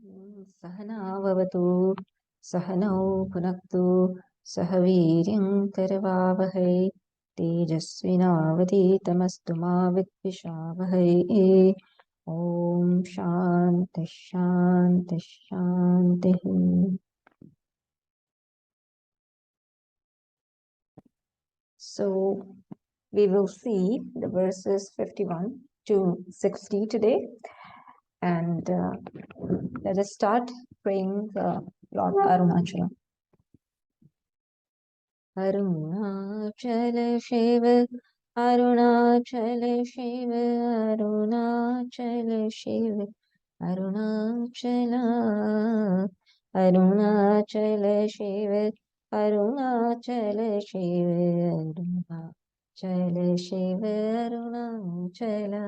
सहनाववतु सहनौ भुनक्तु सह वीर्यं करवावहै तेजस्विनावधीतमस्तु मा विद्विषावहै ॐ शान्तिः शान्तिः शान्तिः. So we will see the verses 51 to 60 today, and let us start praying Lord Arunachala. Arunachala Shiva, Arunachala Shiva, Arunachala Shiva, Arunachala, Arunachala Shiva, Arunachala Shiva, Arunachala Shiva, Arunachala.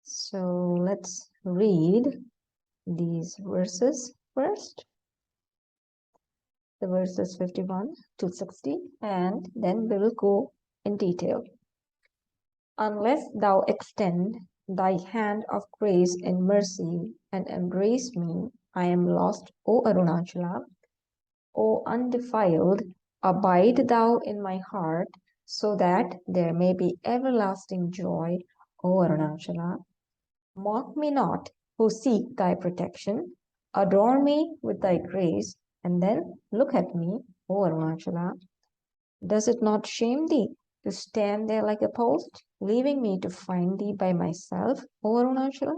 So let's read these verses first, the verses 51 to 60, and then we will go in detail. Unless thou extend thy hand of grace and mercy and embrace me, I am lost, O Arunachala. O undefiled, abide thou in my heart, so that there may be everlasting joy, O Arunachala. Mock me not, who seek thy protection. Adorn me with thy grace, and then look at me, O Arunachala. Does it not shame thee to stand there like a post, leaving me to find thee by myself, O Arunachala?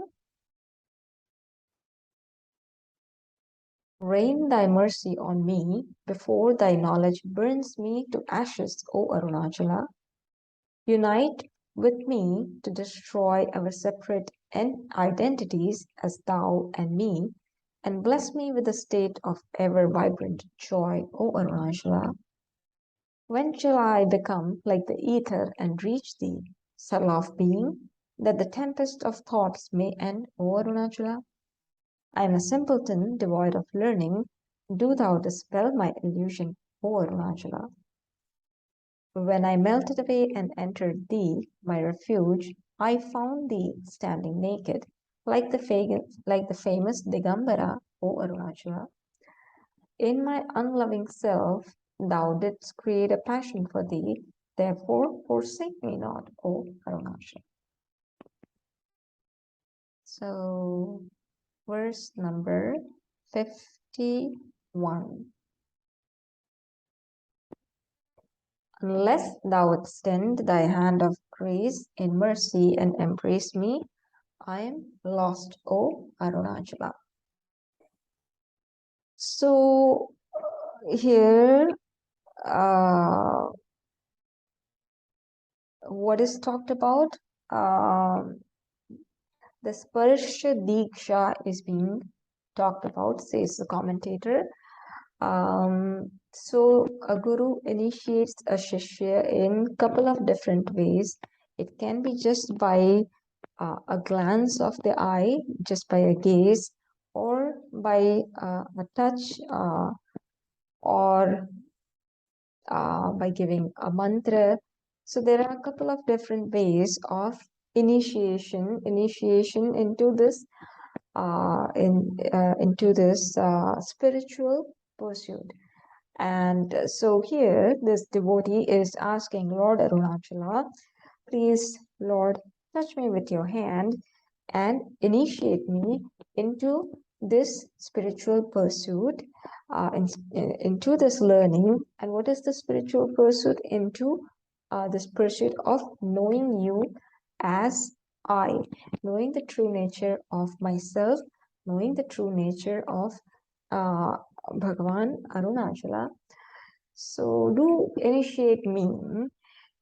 Rain thy mercy on me before thy knowledge burns me to ashes, O Arunachala. Unite with me to destroy our separate identities as thou and me, and bless me with a state of ever-vibrant joy, O Arunachala. When shall I become like the ether and reach thee, subtle of being, that the tempest of thoughts may end, O Arunachala? I am a simpleton devoid of learning. Do thou dispel my illusion, O Arunachala. When I melted away and entered thee, my refuge, I found thee standing naked, like the famous Digambara, O Arunachala. In my unloving self, thou didst create a passion for thee, therefore forsake me not, O Arunachala. So, verse number 51. Unless thou extend thy hand of grace in mercy and embrace me, I am lost, O Arunachala. So here, what is talked about? The Sparsha Diksha is being talked about, says the commentator. So a guru initiates a shishya in couple of different ways. It can be just by a glance of the eye, just by a gaze, or by a touch, or by giving a mantra. So there are a couple of different ways of initiation into this spiritual pursuit. And so here this devotee is asking Lord Arunachala, please Lord, touch me with your hand and initiate me into this spiritual pursuit, into this learning. And what is the spiritual pursuit? Into this pursuit of knowing you as I, knowing the true nature of myself, knowing the true nature of Bhagavan Arunachala. So do initiate me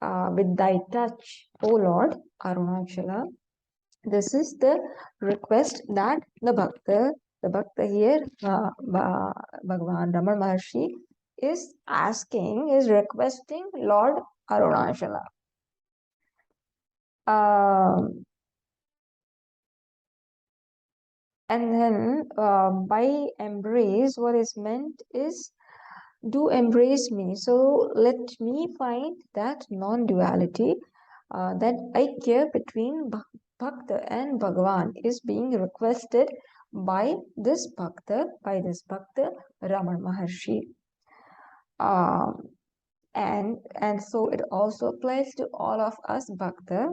with thy touch, O Lord Arunachala. This is the request that the Bhakta here, Bhagavan Raman Maharshi, is asking, is requesting Lord Arunachala. And then by embrace, what is meant is do embrace me. So let me find that non-duality, that Aikya between Bhakta and Bhagavan is being requested by this Bhakta, Ramana Maharshi. And so it also applies to all of us Bhakta,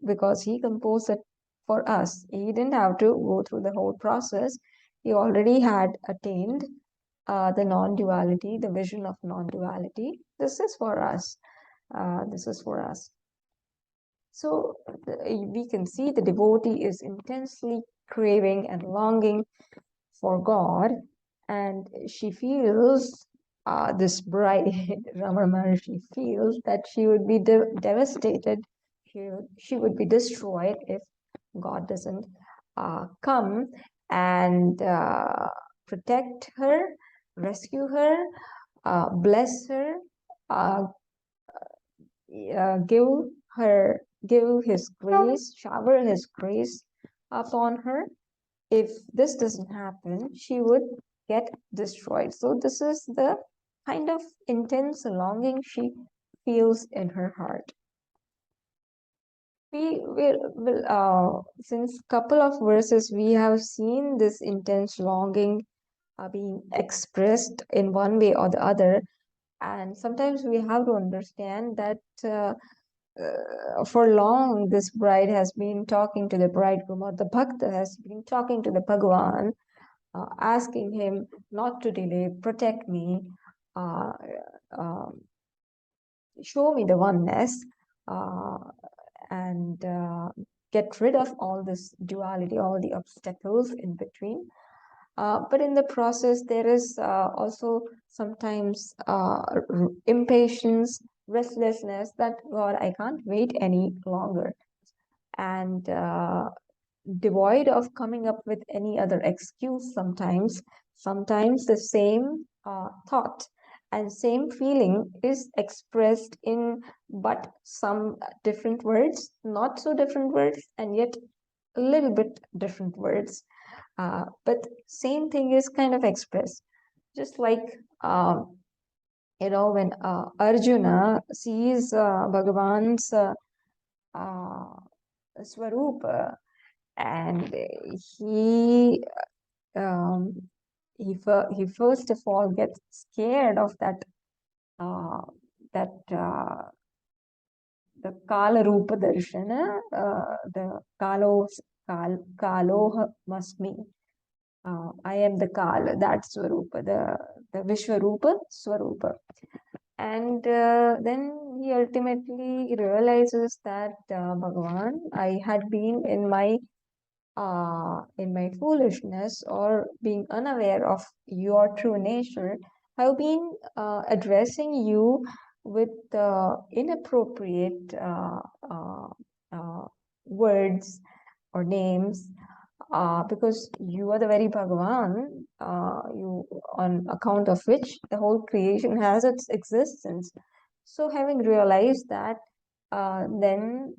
because he composed it for us. He didn't have to go through the whole process. He already had attained the non-duality, the vision of non-duality. This is for us. This is for us. So we can see the devotee is intensely craving and longing for God, and she feels, this bride, Ramana Maharshi feels that she would be devastated, she would be destroyed if God doesn't come and protect her, rescue her, bless her, uh, give his grace, shower his grace upon her. If this doesn't happen, she would get destroyed. So this is the kind of intense longing she feels in her heart. We will, since couple of verses, we have seen this intense longing being expressed in one way or the other. And sometimes we have to understand that for long, this bride has been talking to the bridegroom, or the bhakta has been talking to the Bhagavan, asking him not to delay, protect me, uh, uh, show me the oneness, uh, and get rid of all this duality, all the obstacles in between. But in the process, there is also sometimes impatience, restlessness, that God, I can't wait any longer. And devoid of coming up with any other excuse, sometimes the same thought and same feeling is expressed in but some different words, not so different words, and yet a little bit different words. But same thing is kind of expressed. Just like, when Arjuna sees Bhagavan's Swarupa, and he um, he first of all gets scared of uh, that the Kala Rupa Darshana, the Kaloha Masmi. I am the Kala, that Swarupa, the Vishwarupa Swarupa. And then he ultimately realizes that, Bhagavan, I had been in my foolishness, or being unaware of your true nature, have been addressing you with inappropriate uh, words or names, because you are the very Bhagavan, on account of which the whole creation has its existence. So having realized that, then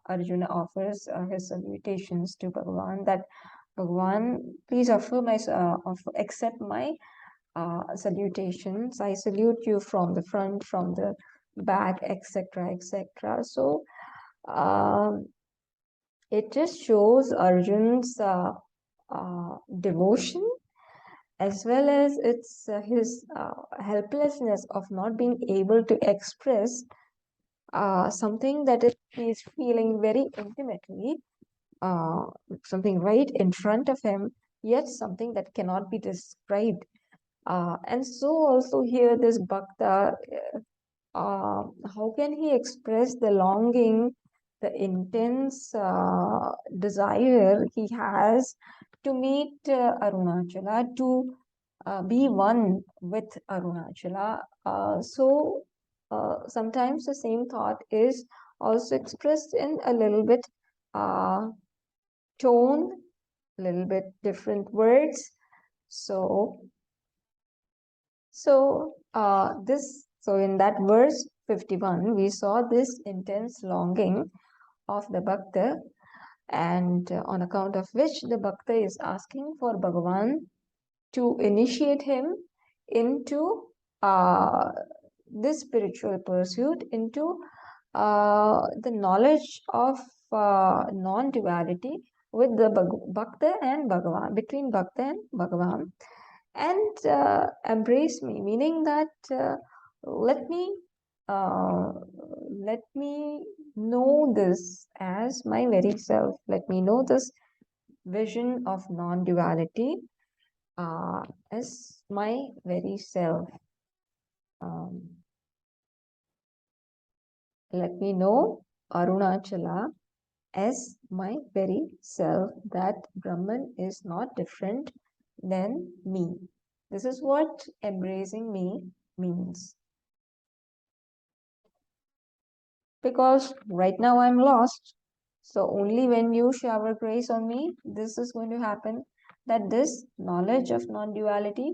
Arjuna offers his salutations to Bhagavan, that Bhagavan, please accept my salutations. I salute you from the front, from the back, etc., etc. So it just shows Arjun's devotion, as well as his helplessness of not being able to express something that he is feeling very intimately, uh, something right in front of him, yet something that cannot be described. And so also here, this bhakta, how can he express the longing, the intense desire he has to meet Arunachala, to be one with Arunachala? Sometimes the same thought is also expressed in a little bit tone, a little bit different words. So in that verse 51, we saw this intense longing of the Bhakta, and on account of which the Bhakta is asking for Bhagavan to initiate him into this spiritual pursuit, into the knowledge of non-duality with the Bhakta and Bhagavan, between Bhakta and Bhagavan, and embrace me, meaning that let me uh, let me know this as my very self. Let me know this vision of non-duality as my very self. Um, let me know Arunachala as my very self, that Brahman is not different than me. This is what embracing me means. Because right now I'm lost. So only when you shower grace on me, this is going to happen, that this knowledge of non-duality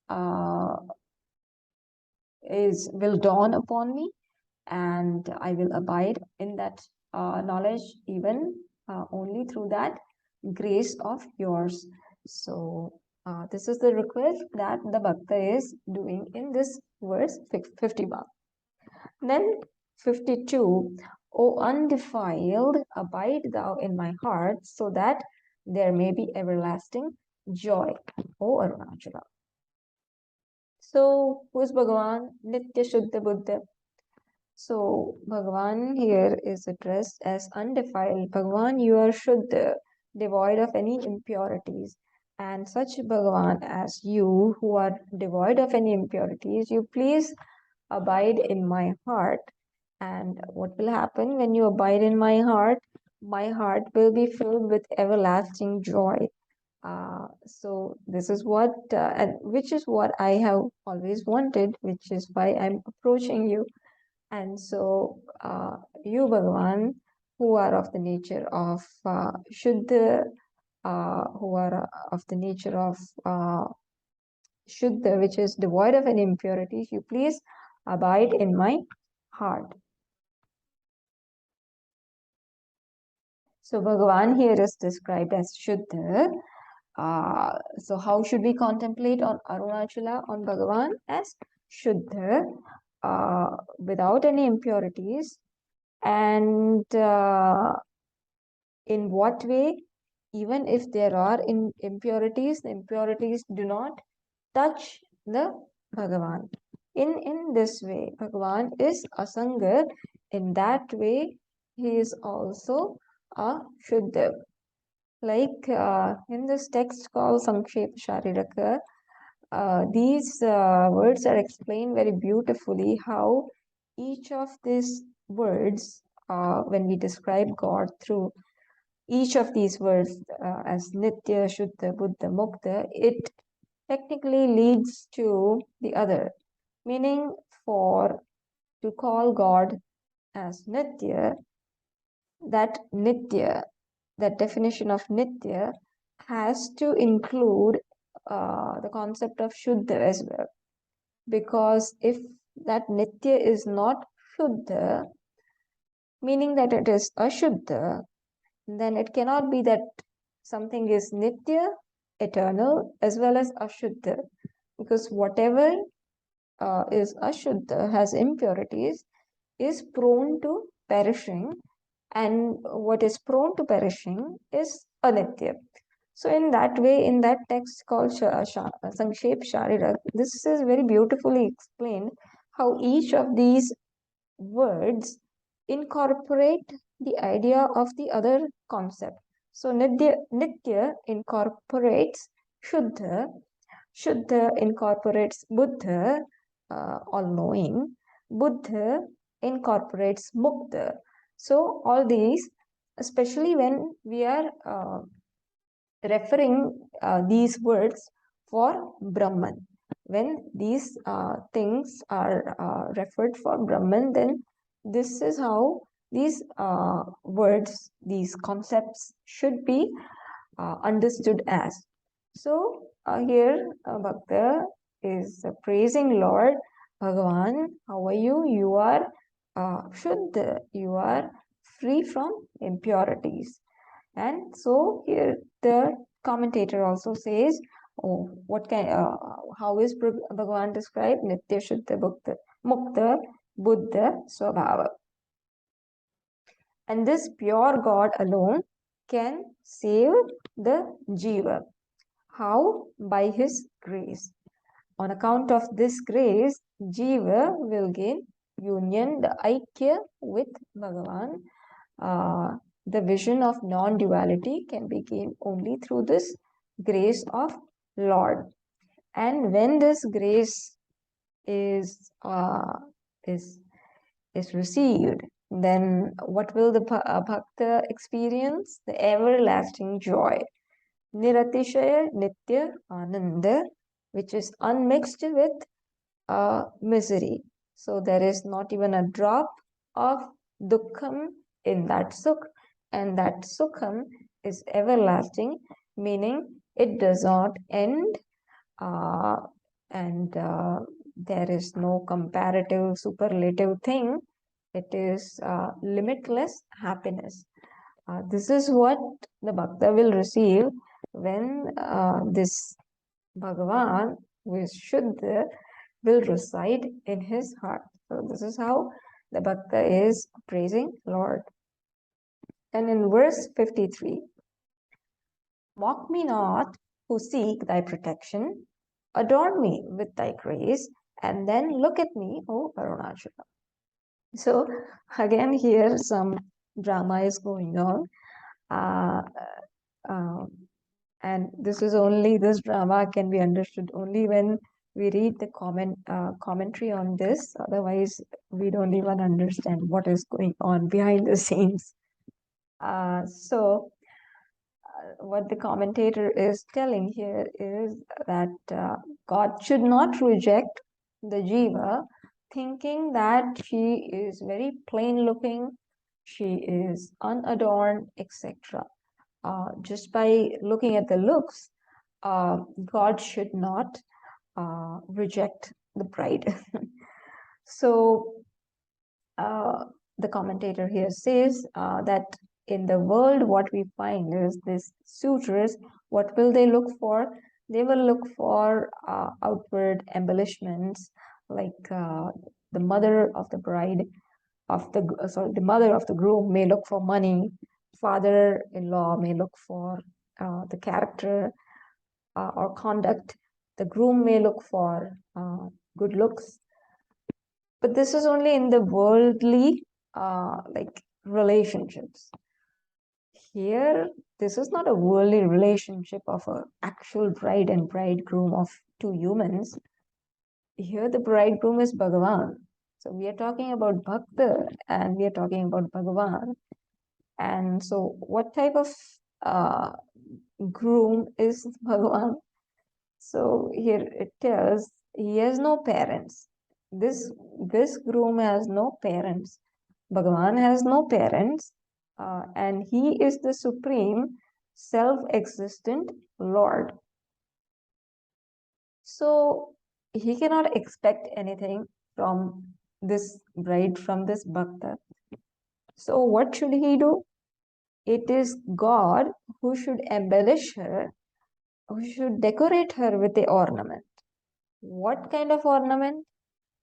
uh, will dawn upon me, and I will abide in that knowledge, even only through that grace of yours. So this is the request that the Bhakta is doing in this verse 51. Then 52, O undefiled, abide thou in my heart, so that there may be everlasting joy, O Arunachala. So who is Bhagavan? Nitya Shuddha Buddha. So Bhagavan here is addressed as undefiled. Bhagavan, you are Shuddha, devoid of any impurities. And such Bhagavan as you, who are devoid of any impurities, you please abide in my heart. And what will happen when you abide in my heart? My heart will be filled with everlasting joy. So this is what, and which is what I have always wanted, which is why I'm approaching you. And so you, Bhagavan, who are of the nature of Shuddha, who are of the nature of Shuddha, which is devoid of any impurities, you please abide in my heart. So Bhagavan here is described as Shuddha. So how should we contemplate on Arunachala, on Bhagavan as Shuddha, without any impurities? And in what way? Even if there are impurities, the impurities do not touch the Bhagavan. In this way, Bhagavan is Asanga. In that way, he is also a Shuddha. Like in this text called Sankshep Shariraka, these words are explained very beautifully, how each of these words, when we describe God through each of these words as Nitya, Shuddha, Buddha, Mukta, it technically leads to the other. Meaning, for to call God as Nitya, that definition of Nitya has to include the concept of Shuddha as well. Because if that Nitya is not Shuddha, meaning that it is Ashuddha, then it cannot be that something is Nitya, eternal, as well as Ashuddha. Because whatever is Ashuddha, has impurities, is prone to perishing, and what is prone to perishing is Anitya. So in that way, in that text called Sankshep Sharirak, this is very beautifully explained how each of these words incorporate the idea of the other concept. So Nitya incorporates Shuddha, Shuddha incorporates Buddha, all-knowing, Buddha incorporates Mukta. So all these, especially when we are referring these words for Brahman. When these things are referred for Brahman, then this is how these words, these concepts should be understood as. So here Bhakta is praising Lord Bhagavan. How are you? You are Shuddha. You are free from impurities. And so here the commentator also says, oh, how is Bhagavan described? Nitya Shuddha Bhakta Mukta Buddha Swabhava. And this pure God alone can save the Jiva. How? By His grace. On account of this grace, Jiva will gain union, the Aikya with Bhagavan. The vision of non-duality can be gained only through this grace of Lord. And when this grace is is is received, then what will the bhakta experience? The everlasting joy, Niratishaya Nitya Ananda, which is unmixed with misery. So there is not even a drop of dukkham in that sukh, and that sukham is everlasting, meaning it does not end, uh, and there is no comparative superlative thing. It is limitless happiness. This is what the bhakta will receive when this Bhagavan, who is Shuddha, will reside in his heart. So this is how the bhakta is praising Lord. And in verse 53, mock me not who seek thy protection, adorn me with thy grace, and then look at me, O Arunachala. So again here some drama is going on. Uh, uh, and this drama can be understood only when we read the commentary on this. Otherwise, we don't even understand what is going on behind the scenes. So what the commentator is telling here is that God should not reject the jiva, thinking that she is very plain looking, she is unadorned, etc. Just by looking at the looks, God should not reject the bride. So the commentator here says that in the world, what we find is these suitors, what will they look for? They will look for outward embellishments, like the mother of the bride, the mother of the groom may look for money, father-in-law may look for the character or conduct, the groom may look for good looks. But this is only in the worldly like relationships. Here, this is not a worldly relationship of an actual bride and bridegroom of two humans. Here, the bridegroom is Bhagavan. So we are talking about Bhakta and we are talking about Bhagavan. And so, what type of groom is Bhagavan? So here it tells he has no parents. This groom has no parents. Bhagavan has no parents, and he is the supreme, self-existent Lord. So he cannot expect anything from this bride, from this bhakta. So what should he do? It is God who should embellish her, who should decorate her with the ornament. What kind of ornament?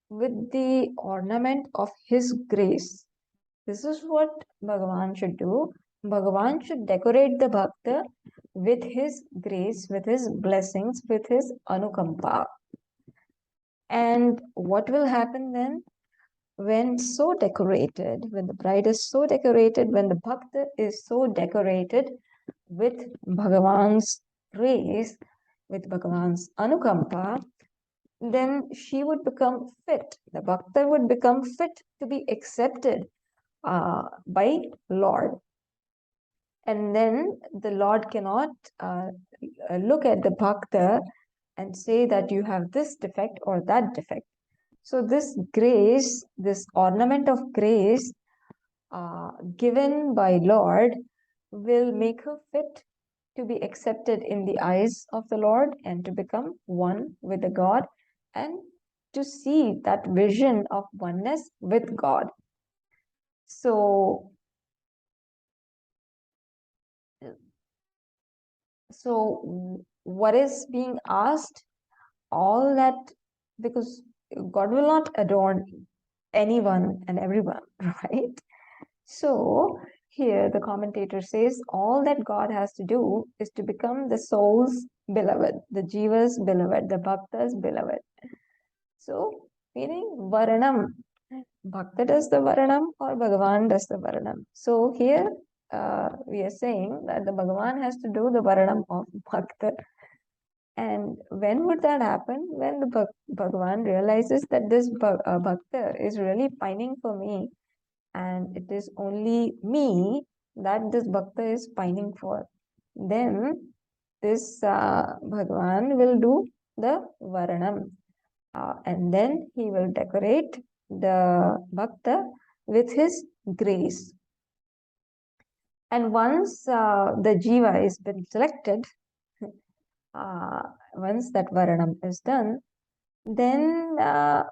With the ornament of his grace. This is what Bhagavan should do. Bhagavan should decorate the bhakta with his grace, with his blessings, with his anukampa. And what will happen then? When so decorated, when the bride is so decorated, when the bhakta is so decorated with Bhagavan's grace, with Bhagavan's anukampa, then she would become fit. The bhakta would become fit to be accepted by Lord. And then the Lord cannot look at the bhakta and say that you have this defect or that defect. So this grace, this ornament of grace given by Lord will make her fit to be accepted in the eyes of the Lord and to become one with the God and to see that vision of oneness with God. So what is being asked? All that, because God will not adorn anyone and everyone, right? So here the commentator says all that God has to do is to become the soul's beloved, the Jiva's beloved, the Bhakta's beloved. So, meaning Varanam. Bhakta does the Varanam or Bhagavan does the Varanam. So, here we are saying that the Bhagavan has to do the Varanam of Bhakta. And when would that happen? When the Bhagavan realizes that this Bhakta is really pining for me, and it is only me that this Bhakta is pining for. Then this Bhagavan will do the Varanam. And then he will decorate the Bhakta with his grace. And once the Jiva is been selected, once that Varanam is done, then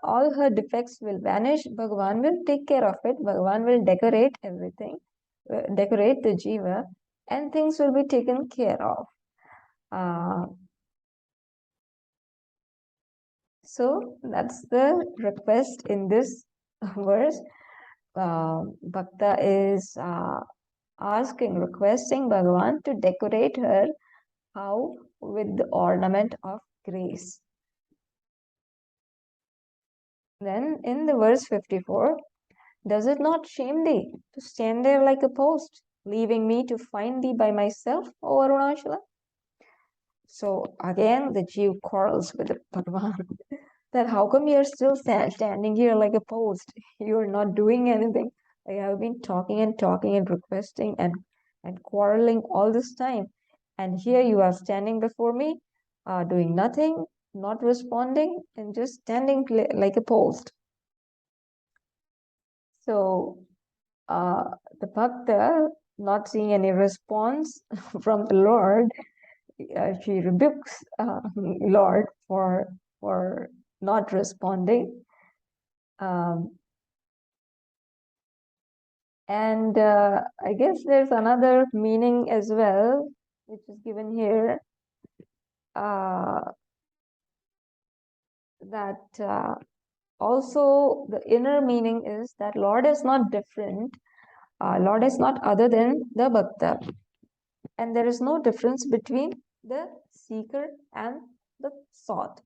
all her defects will vanish. Bhagavan will take care of it. Bhagavan will decorate everything, decorate the Jiva, and things will be taken care of. So that's the request in this verse. Bhakta is requesting Bhagavan to decorate her how with the ornament of grace. Then in the verse 54, does it not shame thee to stand there like a post, leaving me to find thee by myself, O Arunachala? So again, the Jew quarrels with Bhagavan that how come you're still standing here like a post? You're not doing anything. I have been talking and requesting and quarreling all this time. And here you are standing before me, doing nothing, not responding, and just standing like a post. So the Bhakta, not seeing any response from the Lord, she rebukes Lord for not responding. And I guess there's another meaning as well, which is given here, that also the inner meaning is that Lord is not different. Lord is not other than the Bhakta. And there is no difference between the seeker and the sought.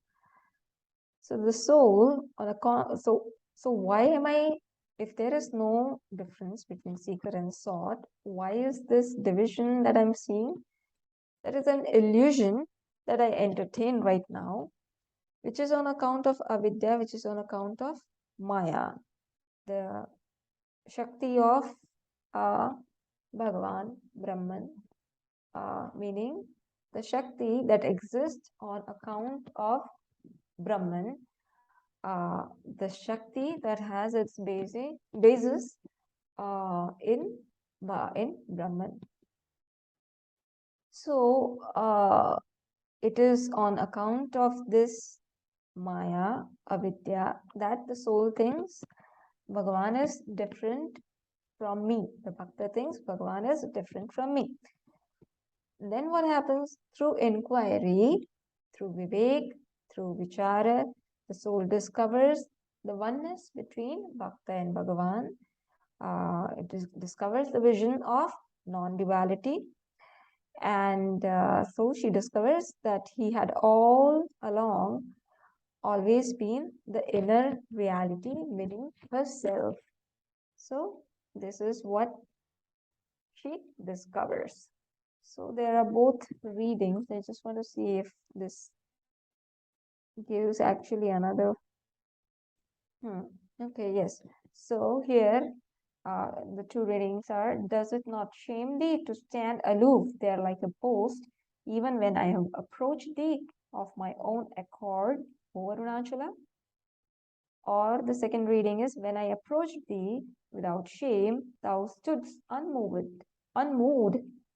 So the soul on a so why am I, if there is no difference between seeker and sought, why is this division that I'm seeing? That is an illusion that I entertain right now, which is on account of avidya, which is on account of Maya, the Shakti of Bhagavan, Brahman, meaning the Shakti that exists on account of Brahman, the Shakti that has its basis in Brahman. So it is on account of this Maya, avidya, that the soul thinks Bhagavan is different from me. The Bhakta thinks Bhagavan is different from me. Then what happens? Through inquiry, through vivek, through vichara, the soul discovers the oneness between Bhakta and Bhagavan. It discovers the vision of non-duality. And so she discovers that he had all along always been the inner reality, meaning herself. So this is what she discovers. So there are both readings. I just want to see if this gives actually another. Okay, yes. So here the two readings are, does it not shame thee to stand aloof there like a post, even when I have approached thee of my own accord, O Arunachala? Or the second reading is, when I approached thee without shame, thou stoodst unmoved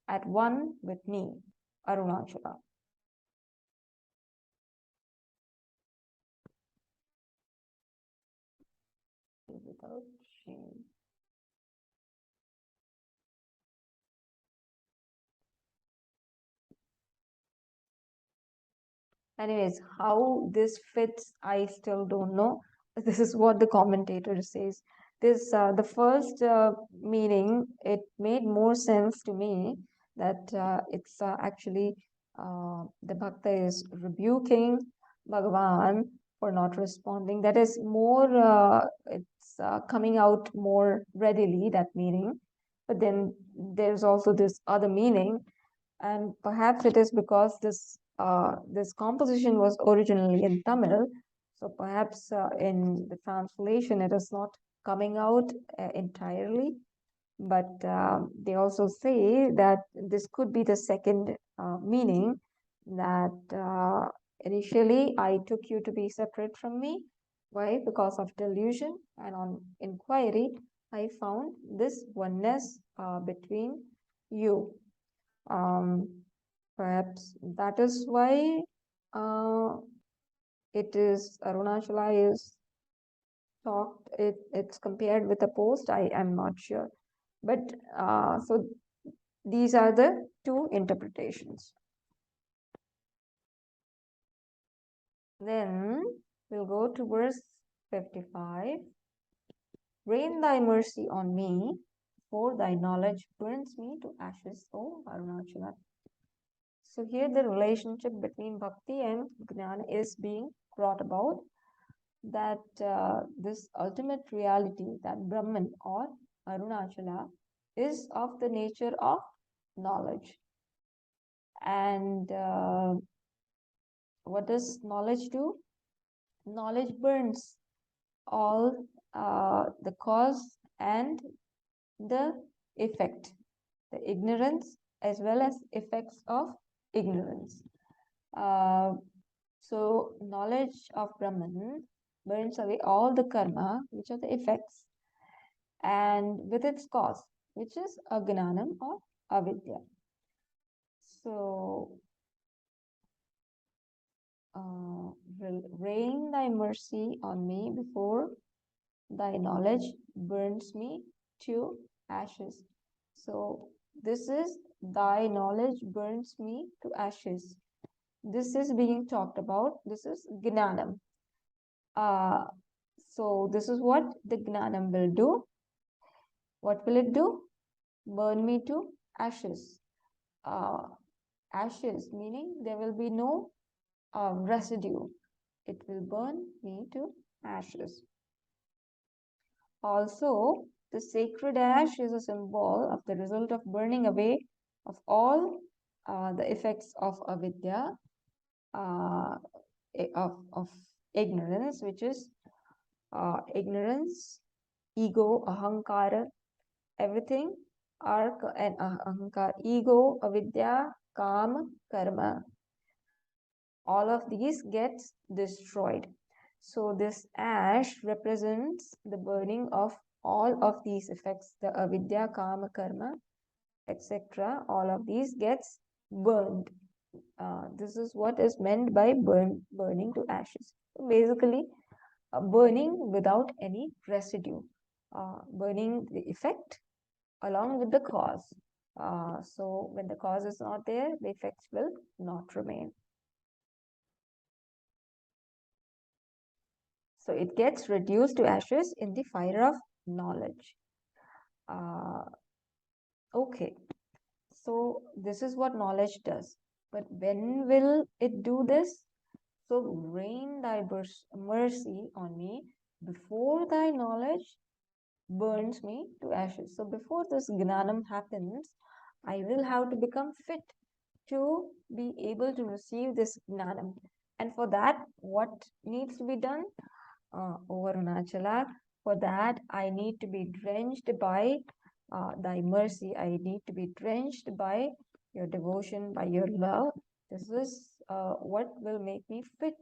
at one with me, Arunachala. Without shame. Anyways, how this fits, I still don't know. This is what the commentator says. this the first meaning, it made more sense to me that it's actually the bhakta is rebuking Bhagavan for not responding. That is more, it's coming out more readily, that meaning. But then there's also this other meaning, and perhaps it is because this composition was originally in Tamil, so perhaps in the translation it is not coming out entirely. But they also say that this could be the second meaning, that initially I took you to be separate from me. Why? Because of delusion, and on inquiry, I found this oneness between you. Um, Perhaps that is why uh, it is Arunachala is it's compared with a post. I am not sure, but so these are the two interpretations. Then we'll go to verse 55. Rain thy mercy on me, for thy knowledge burns me to ashes, O Arunachala. So here the relationship between bhakti and gnana is being brought about, that this ultimate reality, that Brahman or Arunachala, is of the nature of knowledge. And what does knowledge do? Knowledge burns all the cause and the effect, the ignorance as well as effects of ignorance. So knowledge of Brahman burns away all the karma, which are the effects, and with its cause, which is agnanam or avidya. So, rain thy mercy on me before thy knowledge burns me to ashes. So, this is thy knowledge burns me to ashes. This is being talked about. This is gnanam. So, this is what the gnanam will do. What will it do? Burn me to ashes. Ashes meaning there will be no residue. It will burn me to ashes. Also, the sacred ash is a symbol of the result of burning away of all the effects of avidya, of ignorance, which is ignorance, ego, ahankara, everything, ark and ahankar, ego, avidya, kama, karma. All of these gets destroyed. So this ash represents the burning of all of these effects, the avidya, kama, karma, etc. All of these gets burned. This is what is meant by burning to ashes. So basically, burning without any residue, burning the effect along with the cause. So when the cause is not there, the effects will not remain. So it gets reduced to ashes in the fire of knowledge. Okay, so this is what knowledge does. But when will it do this? So rain thy mercy on me before thy knowledge burns me to ashes. So before this gnanam happens, I will have to become fit to be able to receive this gnanam. And for that, what needs to be done? O Arunachala, for that I need to be drenched by thy mercy. I need to be drenched by your devotion, by your love. This is what will make me fit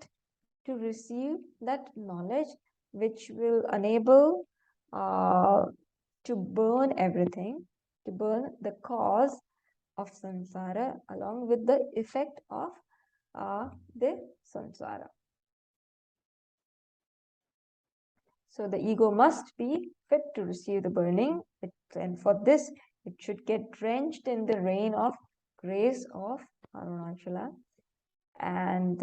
to receive that knowledge, which will enable to burn everything, to burn the cause of samsara along with the effect of the samsara. So the ego must be fit to receive the burning, and for this it should get drenched in the rain of grace of Arunachala. And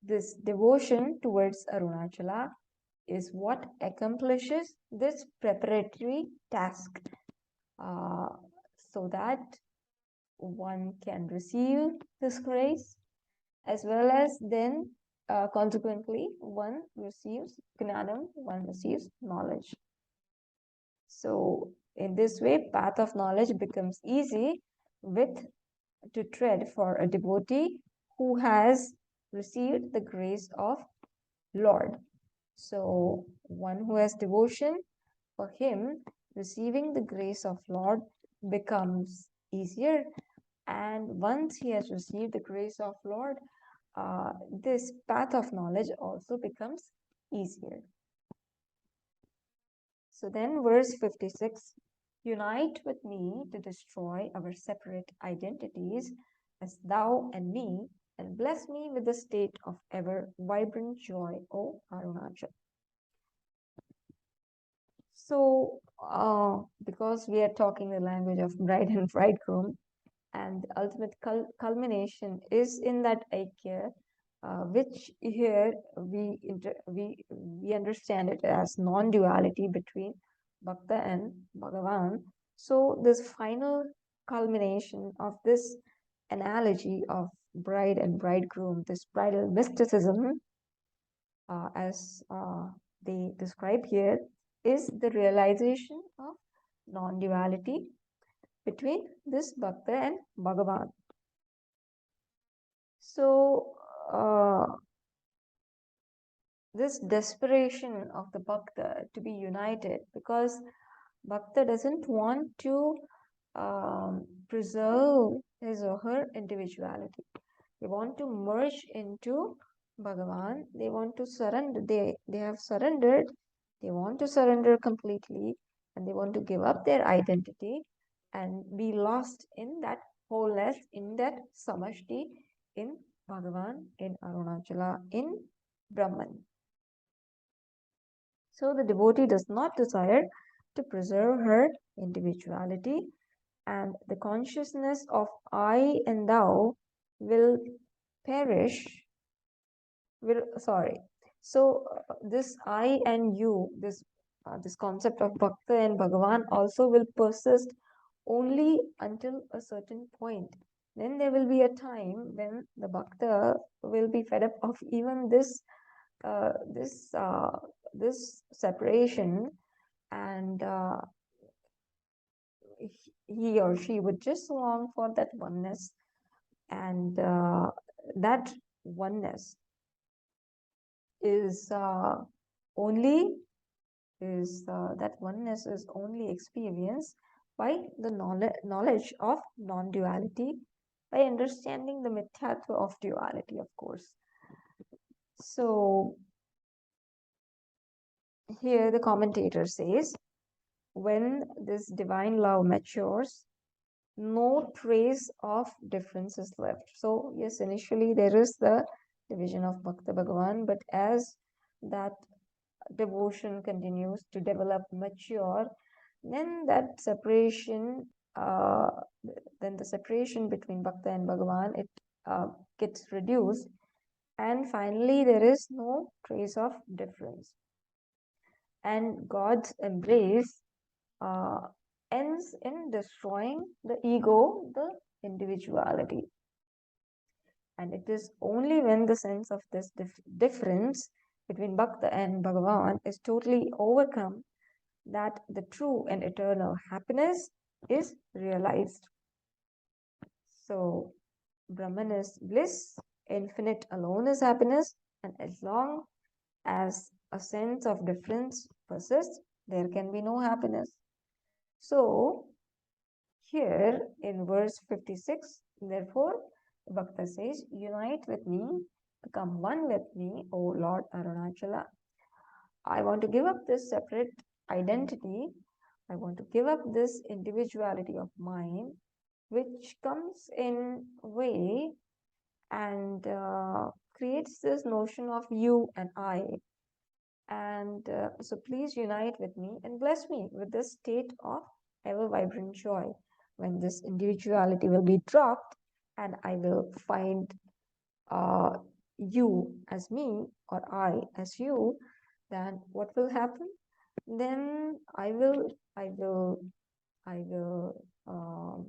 this devotion towards Arunachala is what accomplishes this preparatory task, uh, so that one can receive this grace, as well as then consequently one receives gnanam, one receives knowledge. So in this way, path of knowledge becomes easy with to tread for a devotee who has received the grace of Lord. So one who has devotion, for him receiving the grace of Lord becomes easier. And once he has received the grace of Lord, this path of knowledge also becomes easier. So then verse 56, unite with me to destroy our separate identities as thou and me, and bless me with the state of ever vibrant joy, O Arunachal. So, because we are talking the language of bride and bridegroom, and the ultimate culmination is in that Aikya, which here we understand it as non-duality between Bhakta and Bhagavan. So this final culmination of this analogy of bride and bridegroom, this bridal mysticism, as they describe here, is the realization of non-duality between this Bhakta and Bhagavan. So, this desperation of the Bhakta to be united, because Bhakta doesn't want to preserve his or her individuality. They want to merge into Bhagavan. They want to surrender. They have surrendered. They want to surrender completely, and they want to give up their identity and be lost in that wholeness, in that samashti, in Bhagavan, in Arunachala, in Brahman. So the devotee does not desire to preserve her individuality, and the consciousness of I and thou will perish. So this I and you, this concept of Bhakta and Bhagavan also will persist only until a certain point. Then there will be a time when the Bhakta will be fed up of even uh, this uh, this separation, and he or she would just long for that oneness, and that oneness is only that oneness is only experienced by the knowledge of non-duality, by understanding the mithyatva of duality, of course. So here the commentator says, when this divine love matures, no trace of difference is left. So yes, initially there is the division of Bhakta Bhagavan, but as that devotion continues to develop, mature, then that separation, then the separation between Bhakta and Bhagavan, it gets reduced, and finally there is no trace of difference. And God's embrace ends in destroying the ego, the individuality. And it is only when the sense of this difference between Bhakta and Bhagavan is totally overcome that the true and eternal happiness is realized. So, Brahman is bliss, infinite alone is happiness, and as long as a sense of difference persists, there can be no happiness. So, here in verse 56, therefore, Bhakta says, unite with me, become one with me, O Lord Arunachala. I want to give up this separate identity. I want to give up this individuality of mine, which comes in way and creates this notion of you and I. And so please unite with me and bless me with this state of ever vibrant joy, when this individuality will be dropped and I will find you as me or I as you. then what will happen? Then I will um,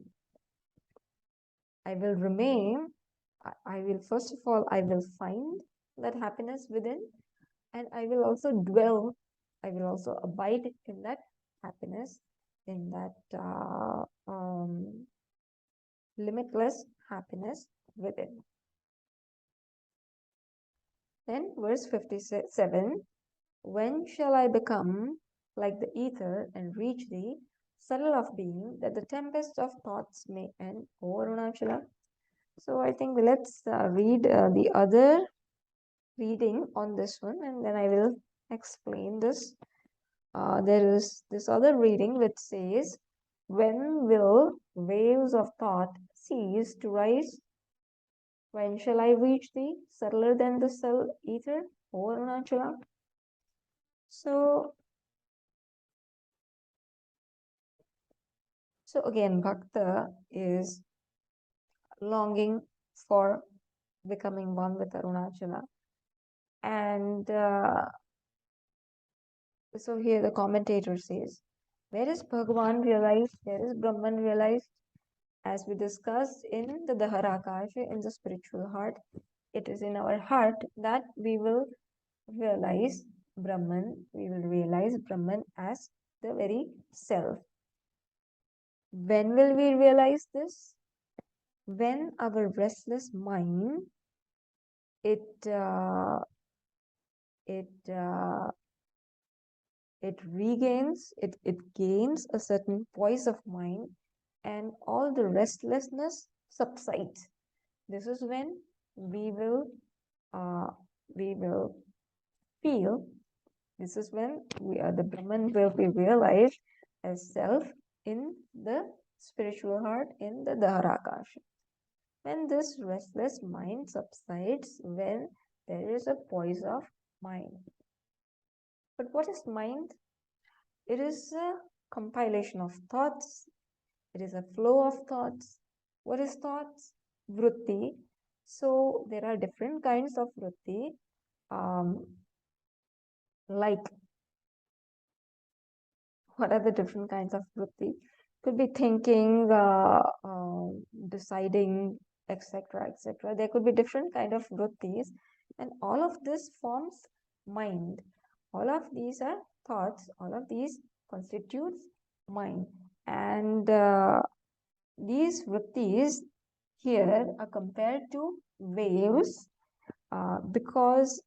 remain. I will first of all I will find that happiness within, and I will also dwell. I will also abide in that happiness, in that limitless happiness within. Then verse 57, when shall I become like the ether and reach thee, subtle of being, that the tempest of thoughts may end, O Arunachala? So I think let's read the other reading on this one, and then I will explain this. There is this other reading which says, when will waves of thought cease to rise? When shall I reach thee, subtler than the cell ether, O Arunachala? So, so again, Bhakta is longing for becoming one with Arunachala. And so here the commentator says, where is Bhagavan realized? Where is Brahman realized? As we discussed in the Daharakasha, in the spiritual heart, it is in our heart that we will realize Brahman, as the very self. When will we realize this? When our restless mind, it gains a certain poise of mind, and all the restlessness subsides. This is when we will uh, feel. This is when the Brahman will be realized as self in the spiritual heart, in the Daharakasha. When this restless mind subsides, when there is a poise of mind. But what is mind? It is a compilation of thoughts. It is a flow of thoughts. What is thoughts? Vritti. So there are different kinds of vritti. Like, what are the different kinds of vritti? Could be thinking, deciding, etc., etc. There could be different kind of vrittis, and all of this forms mind. All of these are thoughts. All of these constitutes mind, and these vrittis here are compared to waves, because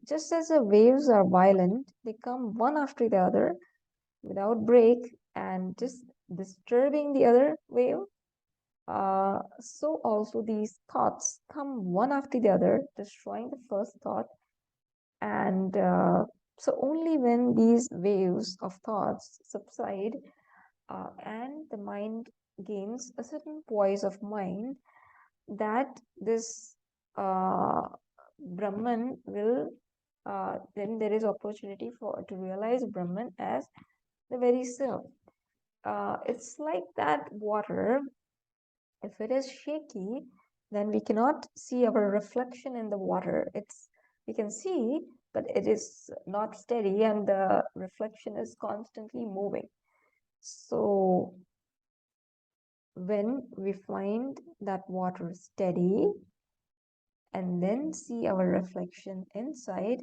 just as the waves are violent, they come one after the other without break and just disturbing the other wave. So also these thoughts come one after the other, destroying the first thought. And so only when these waves of thoughts subside, and the mind gains a certain poise of mind, that this Brahman will, then there is opportunity to realize Brahman as the very self. It's like that water, if it is shaky, then we cannot see our reflection in the water. We can see, but it is not steady, and the reflection is constantly moving. So when we find that water steady and then see our reflection inside,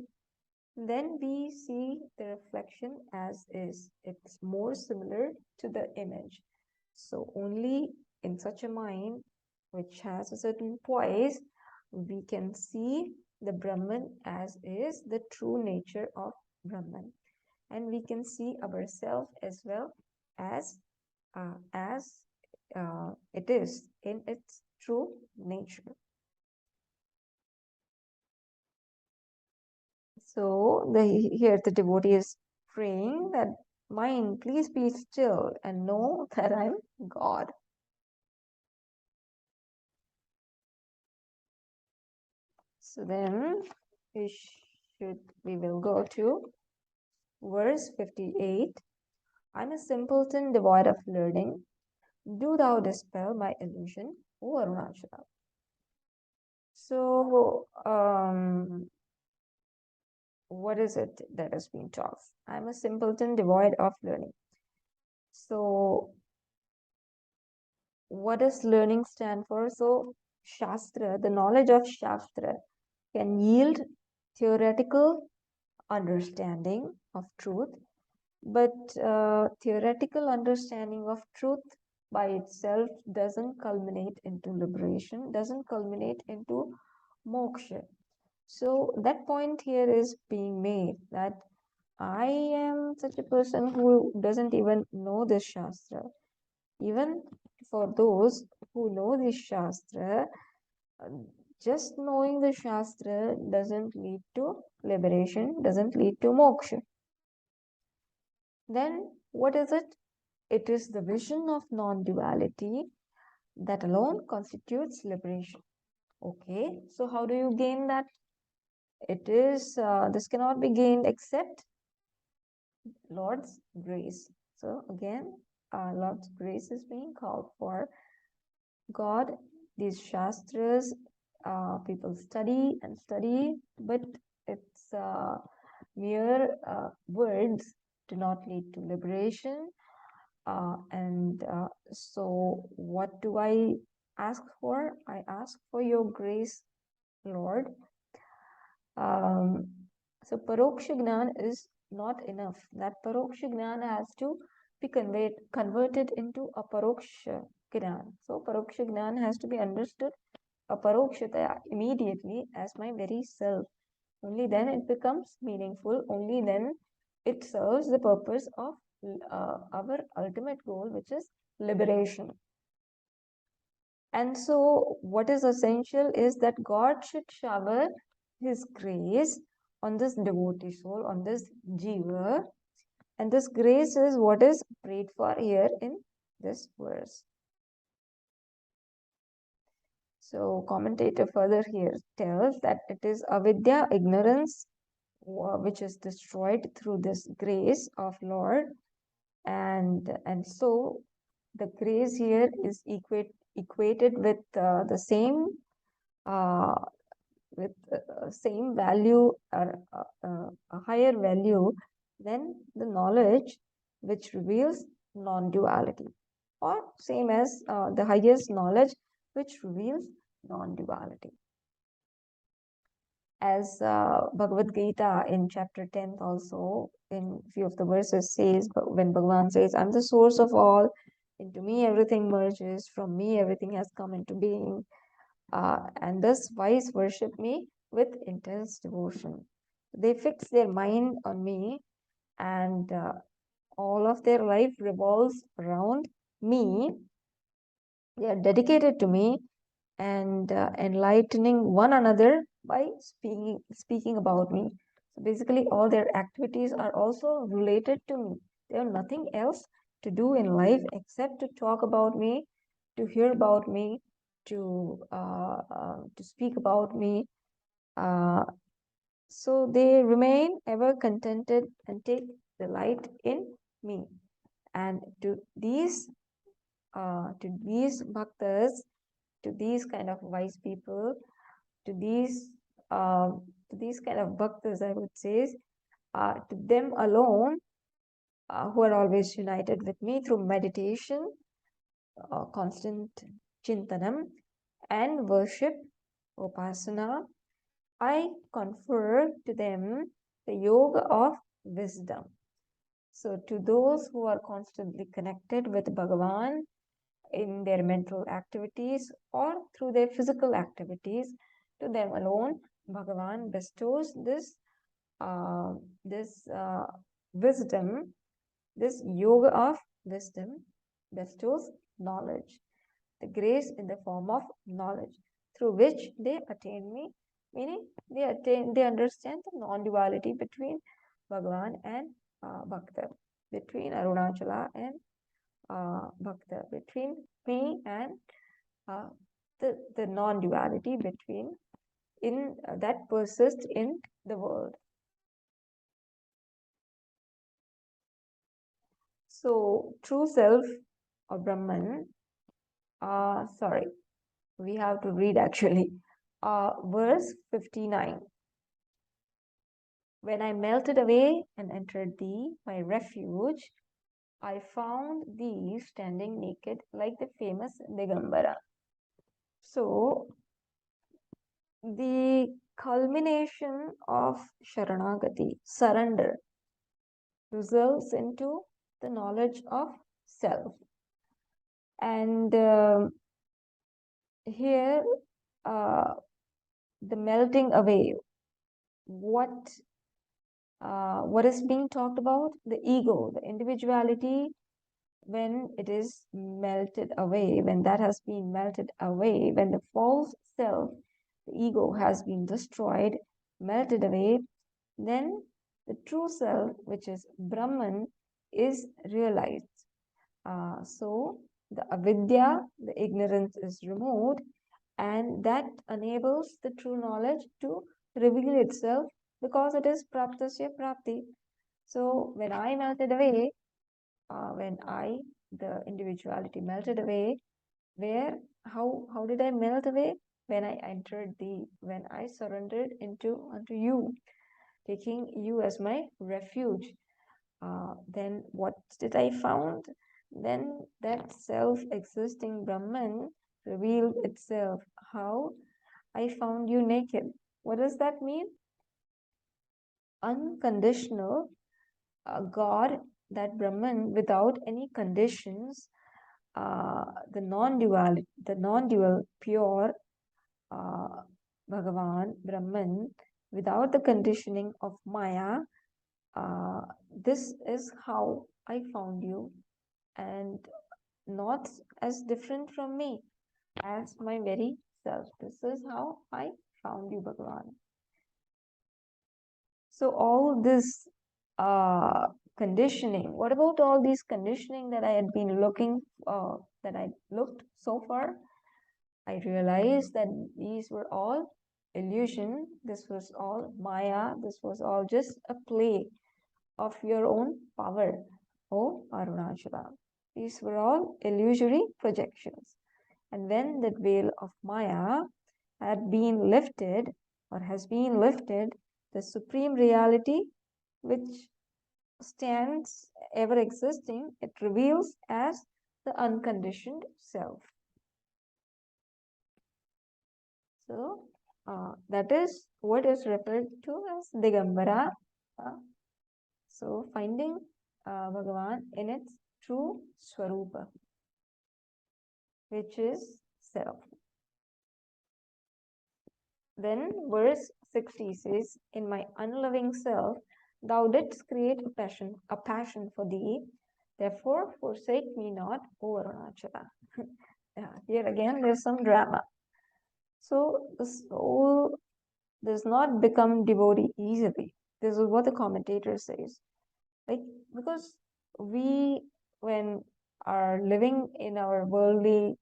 then we see the reflection as is. It's more similar to the image. So only in such a mind which has a certain poise, we can see the Brahman as is, the true nature of Brahman. And we can see ourselves as well as it is in its true nature. So here the devotee is praying that, mind, please be still and know that I'm God. So then we will go to verse 58. I'm a simpleton devoid of learning. Do thou dispel my illusion, O Arunachala. So what is it that is being taught? I'm a simpleton devoid of learning. So what does learning stand for? So Shastra, the knowledge of Shastra can yield theoretical understanding of truth, but theoretical understanding of truth by itself doesn't culminate into liberation, doesn't culminate into moksha. So that point here is being made that I am such a person who doesn't even know this Shastra. Even for those who know this Shastra, uh, just knowing the Shastra doesn't lead to liberation, doesn't lead to moksha. Then what is it? It is the vision of non-duality that alone constitutes liberation. Okay, so how do you gain that? It is, this cannot be gained except Lord's grace. So again, Lord's grace is being called for. God, these Shastras, people study and study, but it's mere words do not lead to liberation. So what do I ask for? I ask for your grace, Lord. So Paroksha Gnan is not enough. That Paroksha Gnan has to be converted into a Paroksha Gnan. So Paroksha Gnan has to be understood aparokshata immediately as my very self. Only then it becomes meaningful. Only then it serves the purpose of our ultimate goal, which is liberation. And so, what is essential is that God should shower His grace on this devotee soul, on this jiva. And this grace is what is prayed for here in this verse. So, commentator further here tells that it is avidya, ignorance, which is destroyed through this grace of Lord. And so, the grace here is equated with the same uh, same value or a higher value than the knowledge which reveals non-duality, or same as the highest knowledge which reveals non-duality. As Bhagavad Gita in chapter 10 also, in few of the verses says, when Bhagavan says, I'm the source of all, into me everything merges, from me everything has come into being, and thus wise worship me with intense devotion. They fix their mind on me, and all of their life revolves around me. They are dedicated to me and enlightening one another by speaking about me. So basically, all their activities are also related to me. They have nothing else to do in life except to talk about me, to hear about me, to speak about me. So they remain ever contented and take delight in me. And to these bhaktas, to these kind of wise people, to these uh, to these kind of bhaktas, I would say, to them alone, who are always united with me through meditation, constant chintanam, and worship, upasana, I confer to them the yoga of wisdom. So, to those who are constantly connected with Bhagavan in their mental activities or through their physical activities, to them alone, Bhagavan bestows uh, this wisdom, this yoga of wisdom, bestows knowledge, the grace in the form of knowledge, through which they attain me, meaning they understand the non-duality between Bhagavan and Bhakta, between Arunachala and Bhakta, between me and uh, the non-duality between in that persists in the world. So true self or Brahman, sorry, we have to read actually. Verse 59. When I melted away and entered thee, my refuge, I found thee standing naked like the famous Digambara. So, the culmination of Sharanagati, surrender, results into the knowledge of self. And here, the melting away, what is being talked about? The ego, the individuality, when it is melted away, when that has been melted away, when the false self, the ego, has been destroyed, melted away, then the true self, which is Brahman, is realized. So the avidya, the ignorance, is removed, and that enables the true knowledge to reveal itself, because it is praptasya prapti. So when I melted away, the individuality melted away, how did I melt away? When I entered thee, when I surrendered unto you, taking you as my refuge. Then what did I found? Then that self-existing Brahman revealed itself. How? I found you naked. What does that mean? Unconditional God, that Brahman, without any conditions, the non-dual, pure Bhagavan, Brahman, without the conditioning of Maya. This is how I found you, and not as different from me, as my very self. This is how I found you, Bhagavan. So all this conditioning, what about all these conditioning that I had been that I looked so far? I realized that these were all illusion. This was all Maya. This was all just a play of your own power, O Arunachala. These were all illusory projections. And when that veil of Maya had been lifted, or has been lifted, the supreme reality, which stands ever existing, it reveals as the unconditioned self. So that is what is referred to as Digambara. So finding Bhagavan in its true Swarupa, which is self. Then verse 60 says, in my unloving self, thou didst create a passion for thee. Therefore, forsake me not, O Arunachala. Here again, there's some drama. So the soul does not become devotee easily. This is what the commentator says. Like, because we, when are living in our worldly,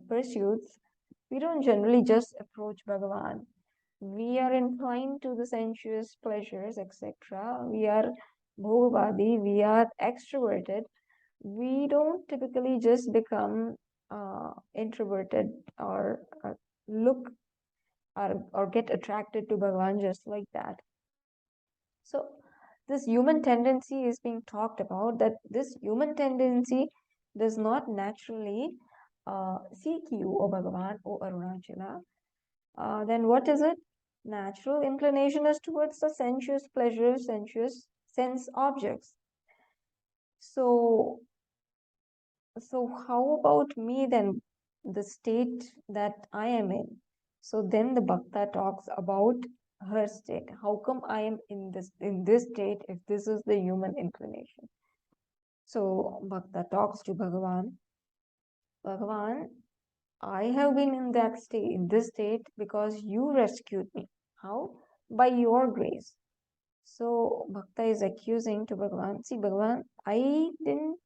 pursuits, we don't generally just approach Bhagavan. We are inclined to the sensuous pleasures, etc. We are bhogavadi, we are extroverted. We don't typically just become introverted or look or get attracted to Bhagavan just like that. So this human tendency is being talked about, that this human tendency does not naturally seek you, O Bhagavan, O Arunachala. Then what is it? Natural inclination is towards the sensuous pleasures, sensuous sense objects. So how about me then, the state that I am in? So then the Bhakta talks about her state. How come I am in this state if this is the human inclination? So Bhakta talks to Bhagavan. Bhagavan, I have been in this state because you rescued me. How? By your grace. So Bhakta is accusing to Bhagavan. See, Bhagavan, I didn't.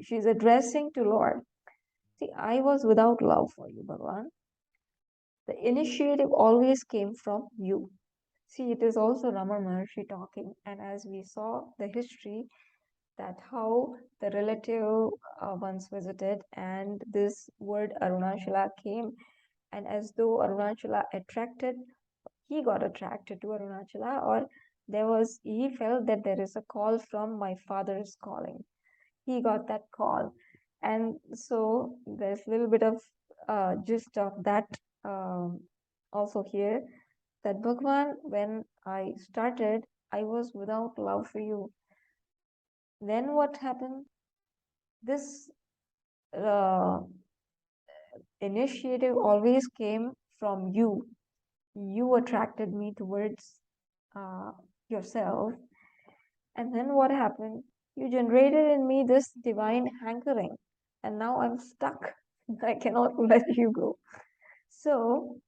She's addressing to Lord. See, I was without love for you, Bhagavan. The initiative always came from you. See, it is also Ramana Maharshi talking, and as we saw the history, that how the relative once visited, and this word Arunachala came, and as though he got attracted to Arunachala, or he felt that there is a call from my father is calling. He got that call. And so there's a little bit of gist of that also here, that Bhagwan, when I started, I was without love for you. Then what happened? This uh, initiative always came from you. You attracted me towards uh, yourself. And then what happened? You generated in me this divine hankering. And now I'm stuck. I cannot let you go. So,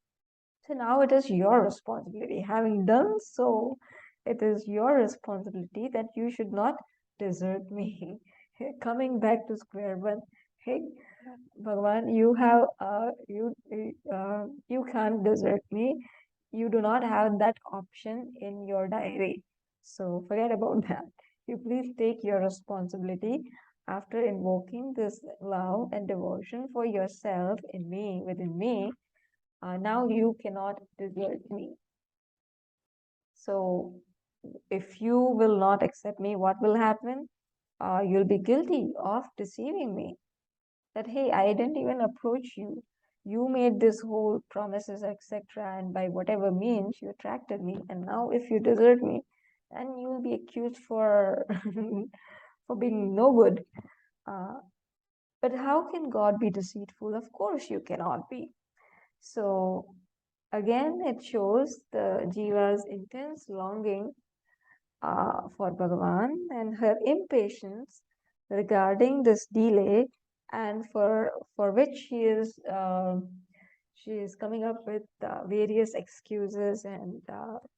so now it is your responsibility. Having done so, it is your responsibility that you should not desert me. Coming back to square one. Hey, Bhagwan, you can't desert me. You do not have that option in your diary. So forget about that. You please take your responsibility after invoking this love and devotion for yourself in me, within me. Now you cannot desert me. So if you will not accept me, what will happen? You'll be guilty of deceiving me. That, hey, I didn't even approach you. You made this whole promises, etc. And by whatever means, you attracted me. And now if you desert me, then you will be accused for, for being no good. But how can God be deceitful? Of course you cannot be. So again, it shows the Jiva's intense longing for Bhagavan and her impatience regarding this delay, and for which she is coming up with various excuses and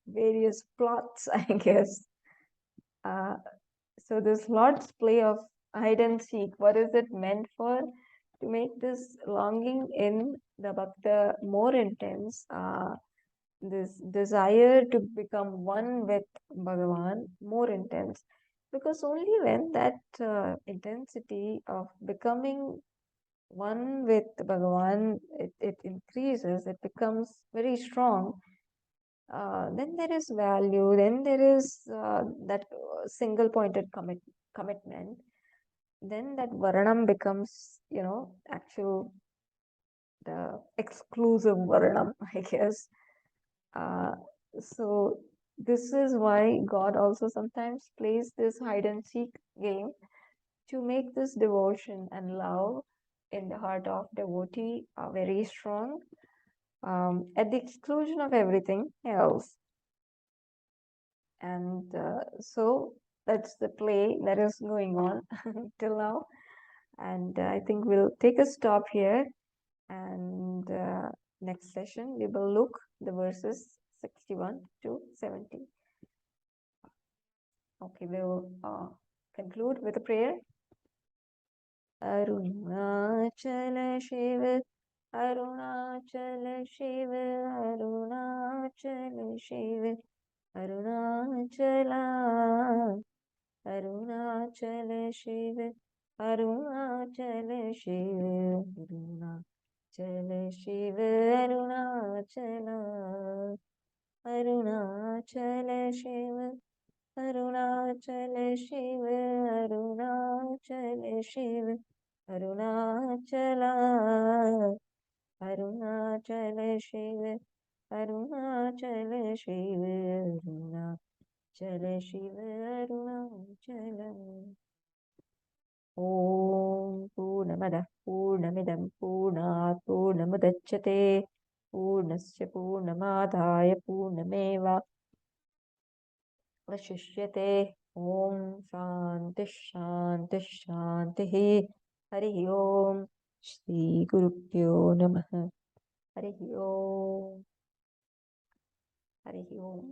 various plots, I guess. Uh, so this Lord's play of hide and seek, what is it meant for? To make this longing in the Bhakta more intense. This desire to become one with Bhagavan more intense, because only when that intensity of becoming one with Bhagavan, it increases, it becomes very strong, then there is value, then there is that single pointed commitment, then that Varanam becomes, actual, the exclusive Varanam, I guess. Uh, so this is why God also sometimes plays this hide and seek game to make this devotion and love in the heart of devotee very strong, at the exclusion of everything else. And so that's the play that is going on till now. And I think we'll take a stop here, and next session we will look the verses 61 to 70. Okay, we'll conclude with a prayer. Arunachala Shiva, Arunachala Shiva, Arunachala Shiva, Arunachala, Arunachala Shiva, Arunachala Shiva, Arunachala Shiva, Arunachala, Arunachala Shiva. Arunachala Shiva, Arunachala Shiva, Arunachala, Arunachala Shiva, Arunachala Shiva, Arunachala Shiva, Arunachala. Om Purnamada Purnamidam Purnat Purnamudachyate Purnasya Purnamadaya Purnameva वशिष्यते Om Shanti शांति शांति हरि ओम श्री गुरुभ्यो नमः हरि ओम हरि ओम